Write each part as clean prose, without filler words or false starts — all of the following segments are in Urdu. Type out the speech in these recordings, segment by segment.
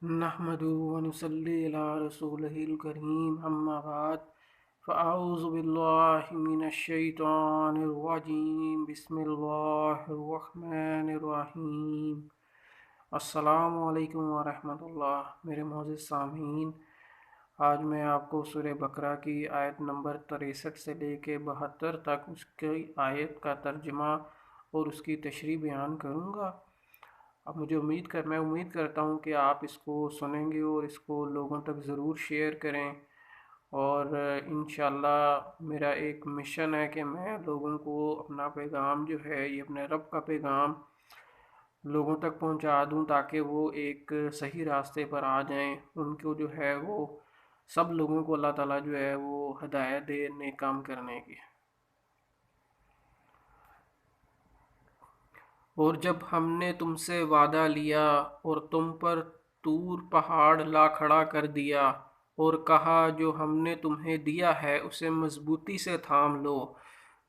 نحمده ونصلي على رسوله الكريم أما بعد فأعوذ بالله من الشيطان الرجيم بسم الله الرحمن الرحیم۔ السلام علیکم ورحمۃ اللہ۔ میرے معزز سامعین، آج میں آپ کو سورہ بقرہ کی آیت نمبر 63 سے لے کے 72 تک اس کی آیت کا ترجمہ اور اس کی تشریح بیان کروں گا۔ اب میں امید کرتا ہوں کہ آپ اس کو سنیں گے اور اس کو لوگوں تک ضرور شیئر کریں، اور انشاءاللہ میرا ایک مشن ہے کہ میں لوگوں کو اپنا پیغام جو ہے یہ اپنے رب کا پیغام لوگوں تک پہنچا دوں، تاکہ وہ ایک صحیح راستے پر آ جائیں۔ ان کو جو ہے وہ سب لوگوں کو اللہ تعالیٰ جو ہے وہ ہدایت دے نیک کام کرنے کی۔ اور جب ہم نے تم سے وعدہ لیا اور تم پر طور پہاڑ لا کھڑا کر دیا اور کہا جو ہم نے تمہیں دیا ہے اسے مضبوطی سے تھام لو،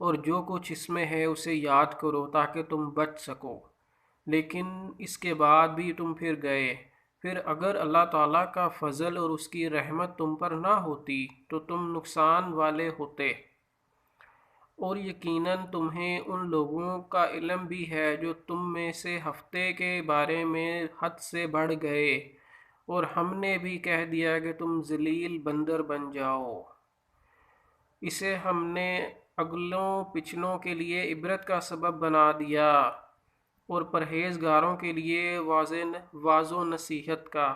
اور جو کچھ اس میں ہے اسے یاد کرو تاکہ تم بچ سکو، لیکن اس کے بعد بھی تم پھر گئے۔ پھر اگر اللہ تعالیٰ کا فضل اور اس کی رحمت تم پر نہ ہوتی تو تم نقصان والے ہوتے۔ اور یقیناً تمہیں ان لوگوں کا علم بھی ہے جو تم میں سے ہفتے کے بارے میں حد سے بڑھ گئے، اور ہم نے بھی کہہ دیا کہ تم ذلیل بندر بن جاؤ۔ اسے ہم نے اگلوں پچھلوں کے لیے عبرت کا سبب بنا دیا اور پرہیزگاروں کے لیے واعظ و نصیحت کا۔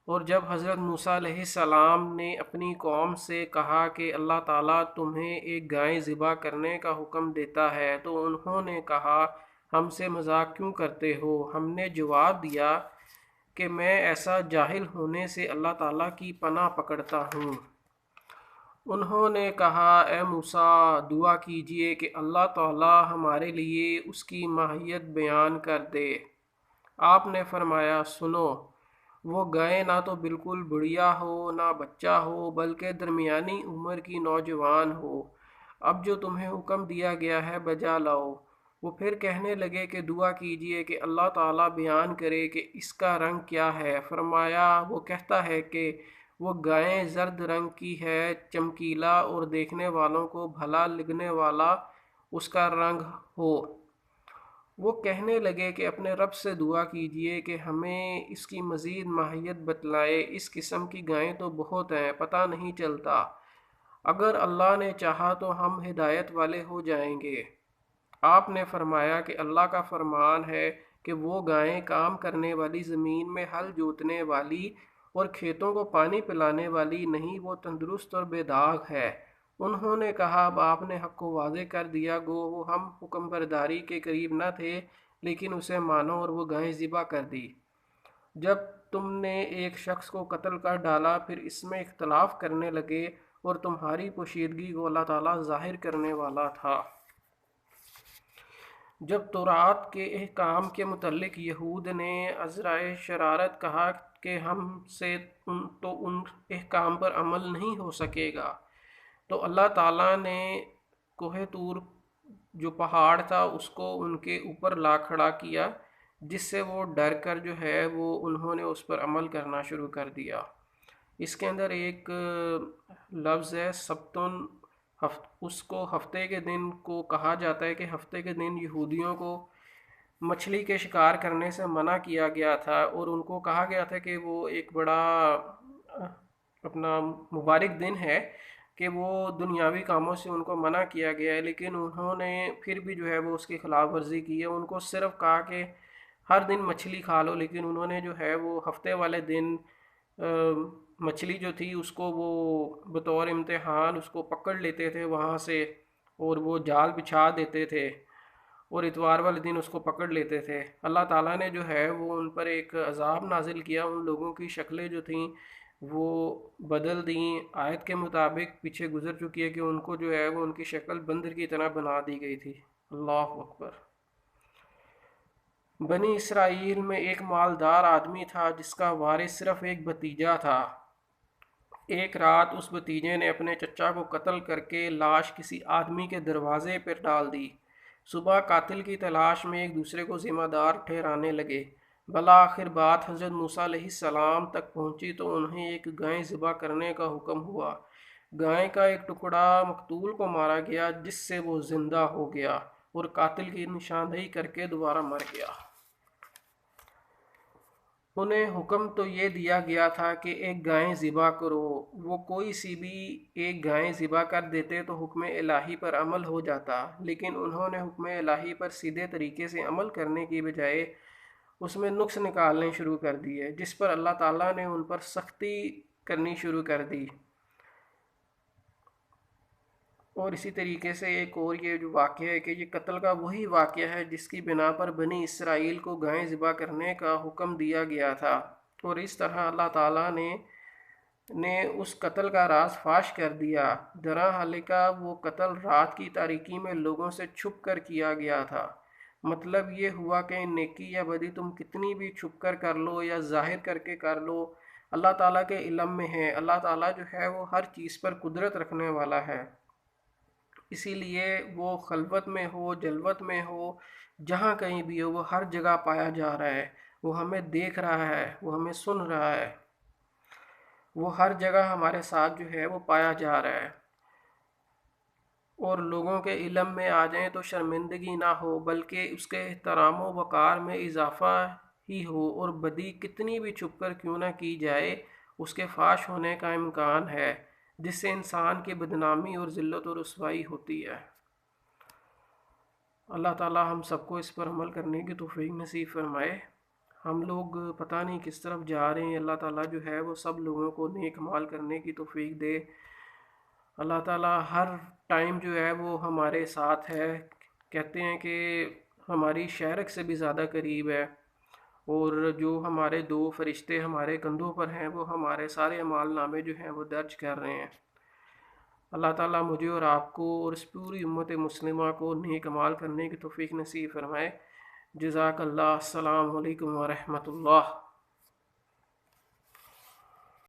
اور جب حضرت موسیٰ علیہ السلام نے اپنی قوم سے کہا کہ اللہ تعالیٰ تمہیں ایک گائے ذبح کرنے کا حکم دیتا ہے، تو انہوں نے کہا ہم سے مذاق کیوں کرتے ہو؟ ہم نے جواب دیا کہ میں ایسا جاہل ہونے سے اللہ تعالیٰ کی پناہ پکڑتا ہوں۔ انہوں نے کہا اے موسیٰ دعا کیجئے کہ اللہ تعالیٰ ہمارے لیے اس کی ماہیت بیان کر دے۔ آپ نے فرمایا سنو، وہ گائے نہ تو بالکل بڑھیا ہو نہ بچہ ہو، بلکہ درمیانی عمر کی نوجوان ہو۔ اب جو تمہیں حکم دیا گیا ہے بجا لاؤ۔ وہ پھر کہنے لگے کہ دعا کیجئے کہ اللہ تعالیٰ بیان کرے کہ اس کا رنگ کیا ہے۔ فرمایا وہ کہتا ہے کہ وہ گائے زرد رنگ کی ہے، چمکیلا اور دیکھنے والوں کو بھلا لگنے والا اس کا رنگ ہو۔ وہ کہنے لگے کہ اپنے رب سے دعا کیجئے کہ ہمیں اس کی مزید ماہیت بتلائے، اس قسم کی گائیں تو بہت ہیں، پتہ نہیں چلتا۔ اگر اللہ نے چاہا تو ہم ہدایت والے ہو جائیں گے۔ آپ نے فرمایا کہ اللہ کا فرمان ہے کہ وہ گائیں کام کرنے والی، زمین میں ہل جوتنے والی اور کھیتوں کو پانی پلانے والی نہیں، وہ تندرست اور بے داغ ہے۔ انہوں نے کہا اب آپ نے حق کو واضح کر دیا، گو وہ ہم حکم برداری کے قریب نہ تھے، لیکن اسے مانو، اور وہ گائیں ذبح کر دی۔ جب تم نے ایک شخص کو قتل کر ڈالا پھر اس میں اختلاف کرنے لگے، اور تمہاری پوشیدگی کو اللہ تعالیٰ ظاہر کرنے والا تھا۔ جب تورات کے احکام کے متعلق یہود نے عذرائے شرارت کہا کہ ہم سے تو ان احکام پر عمل نہیں ہو سکے گا، تو اللہ تعالیٰ نے کوہ طور جو پہاڑ تھا اس کو ان کے اوپر لا کھڑا کیا، جس سے وہ ڈر کر جو ہے وہ انہوں نے اس پر عمل کرنا شروع کر دیا۔ اس کے اندر ایک لفظ ہے سبتن، اس کو ہفتے کے دن کو کہا جاتا ہے کہ ہفتے کے دن یہودیوں کو مچھلی کے شکار کرنے سے منع کیا گیا تھا، اور ان کو کہا گیا تھا کہ وہ ایک بڑا اپنا مبارک دن ہے کہ وہ دنیاوی کاموں سے ان کو منع کیا گیا ہے، لیکن انہوں نے پھر بھی جو ہے وہ اس کی خلاف ورزی کی ہے۔ ان کو صرف کہا کہ ہر دن مچھلی کھا لو، لیکن انہوں نے جو ہے وہ ہفتے والے دن مچھلی جو تھی اس کو وہ بطور امتحان اس کو پکڑ لیتے تھے وہاں سے، اور وہ جال بچھا دیتے تھے، اور اتوار والے دن اس کو پکڑ لیتے تھے۔ اللہ تعالیٰ نے جو ہے وہ ان پر ایک عذاب نازل کیا، ان لوگوں کی شکلیں جو تھیں وہ بدل دیں۔ آیت کے مطابق پیچھے گزر چکی ہے کہ ان کو جو ہے وہ ان کی شکل بندر کی طرح بنا دی گئی تھی۔ اللہ اکبر۔ بنی اسرائیل میں ایک مالدار آدمی تھا جس کا وارث صرف ایک بھتیجا تھا۔ ایک رات اس بھتیجے نے اپنے چچا کو قتل کر کے لاش کسی آدمی کے دروازے پر ڈال دی۔ صبح قاتل کی تلاش میں ایک دوسرے کو ذمہ دار ٹھہرانے لگے۔ بالآخر بات حضرت موسیٰ علیہ السلام تک پہنچی تو انہیں ایک گائے ذبح کرنے کا حکم ہوا۔ گائے کا ایک ٹکڑا مقتول کو مارا گیا، جس سے وہ زندہ ہو گیا اور قاتل کی نشاندہی کر کے دوبارہ مر گیا۔ انہیں حکم تو یہ دیا گیا تھا کہ ایک گائے ذبح کرو، وہ کوئی سی بھی ایک گائے ذبح کر دیتے تو حکم الہی پر عمل ہو جاتا، لیکن انہوں نے حکم الہی پر سیدھے طریقے سے عمل کرنے کی بجائے اس میں نقص نکالنے شروع کر دیے، جس پر اللہ تعالیٰ نے ان پر سختی کرنی شروع کر دی۔ اور اسی طریقے سے ایک اور یہ جو واقعہ ہے کہ یہ قتل کا وہی واقعہ ہے جس کی بنا پر بنی اسرائیل کو گائے ذبح کرنے کا حکم دیا گیا تھا، اور اس طرح اللہ تعالیٰ نے اس قتل کا راز فاش کر دیا۔ درا حقیقہ وہ قتل رات کی تاریکی میں لوگوں سے چھپ کر کیا گیا تھا۔ مطلب یہ ہوا کہ نیکی یا بدی تم کتنی بھی چھپ کر لو یا ظاہر کر کے کر لو، اللہ تعالیٰ کے علم میں ہے۔ اللہ تعالیٰ جو ہے وہ ہر چیز پر قدرت رکھنے والا ہے، اسی لیے وہ خلوت میں ہو، جلوت میں ہو، جہاں کہیں بھی ہو، وہ ہر جگہ پایا جا رہا ہے۔ وہ ہمیں دیکھ رہا ہے، وہ ہمیں سن رہا ہے، وہ ہر جگہ ہمارے ساتھ جو ہے وہ پایا جا رہا ہے۔ اور لوگوں کے علم میں آ جائیں تو شرمندگی نہ ہو، بلکہ اس کے احترام و وقار میں اضافہ ہی ہو، اور بدی کتنی بھی چھپ کر کیوں نہ کی جائے اس کے فاش ہونے کا امکان ہے، جس سے انسان کی بدنامی اور ذلت و رسوائی ہوتی ہے۔ اللہ تعالیٰ ہم سب کو اس پر عمل کرنے کی توفیق نصیب فرمائے۔ ہم لوگ پتہ نہیں کس طرف جا رہے ہیں، اللہ تعالیٰ جو ہے وہ سب لوگوں کو نیک اعمال کرنے کی توفیق دے۔ اللہ تعالیٰ ہر ٹائم جو ہے وہ ہمارے ساتھ ہے، کہتے ہیں کہ ہماری شہرک سے بھی زیادہ قریب ہے، اور جو ہمارے دو فرشتے ہمارے کندھوں پر ہیں وہ ہمارے سارے اعمال نامے جو ہیں وہ درج کر رہے ہیں۔ اللہ تعالیٰ مجھے اور آپ کو اور اس پوری امت مسلمہ کو نیک اعمال کرنے کی توفیق نصیب فرمائے۔ جزاک اللہ۔ السلام علیکم ورحمۃ اللہ۔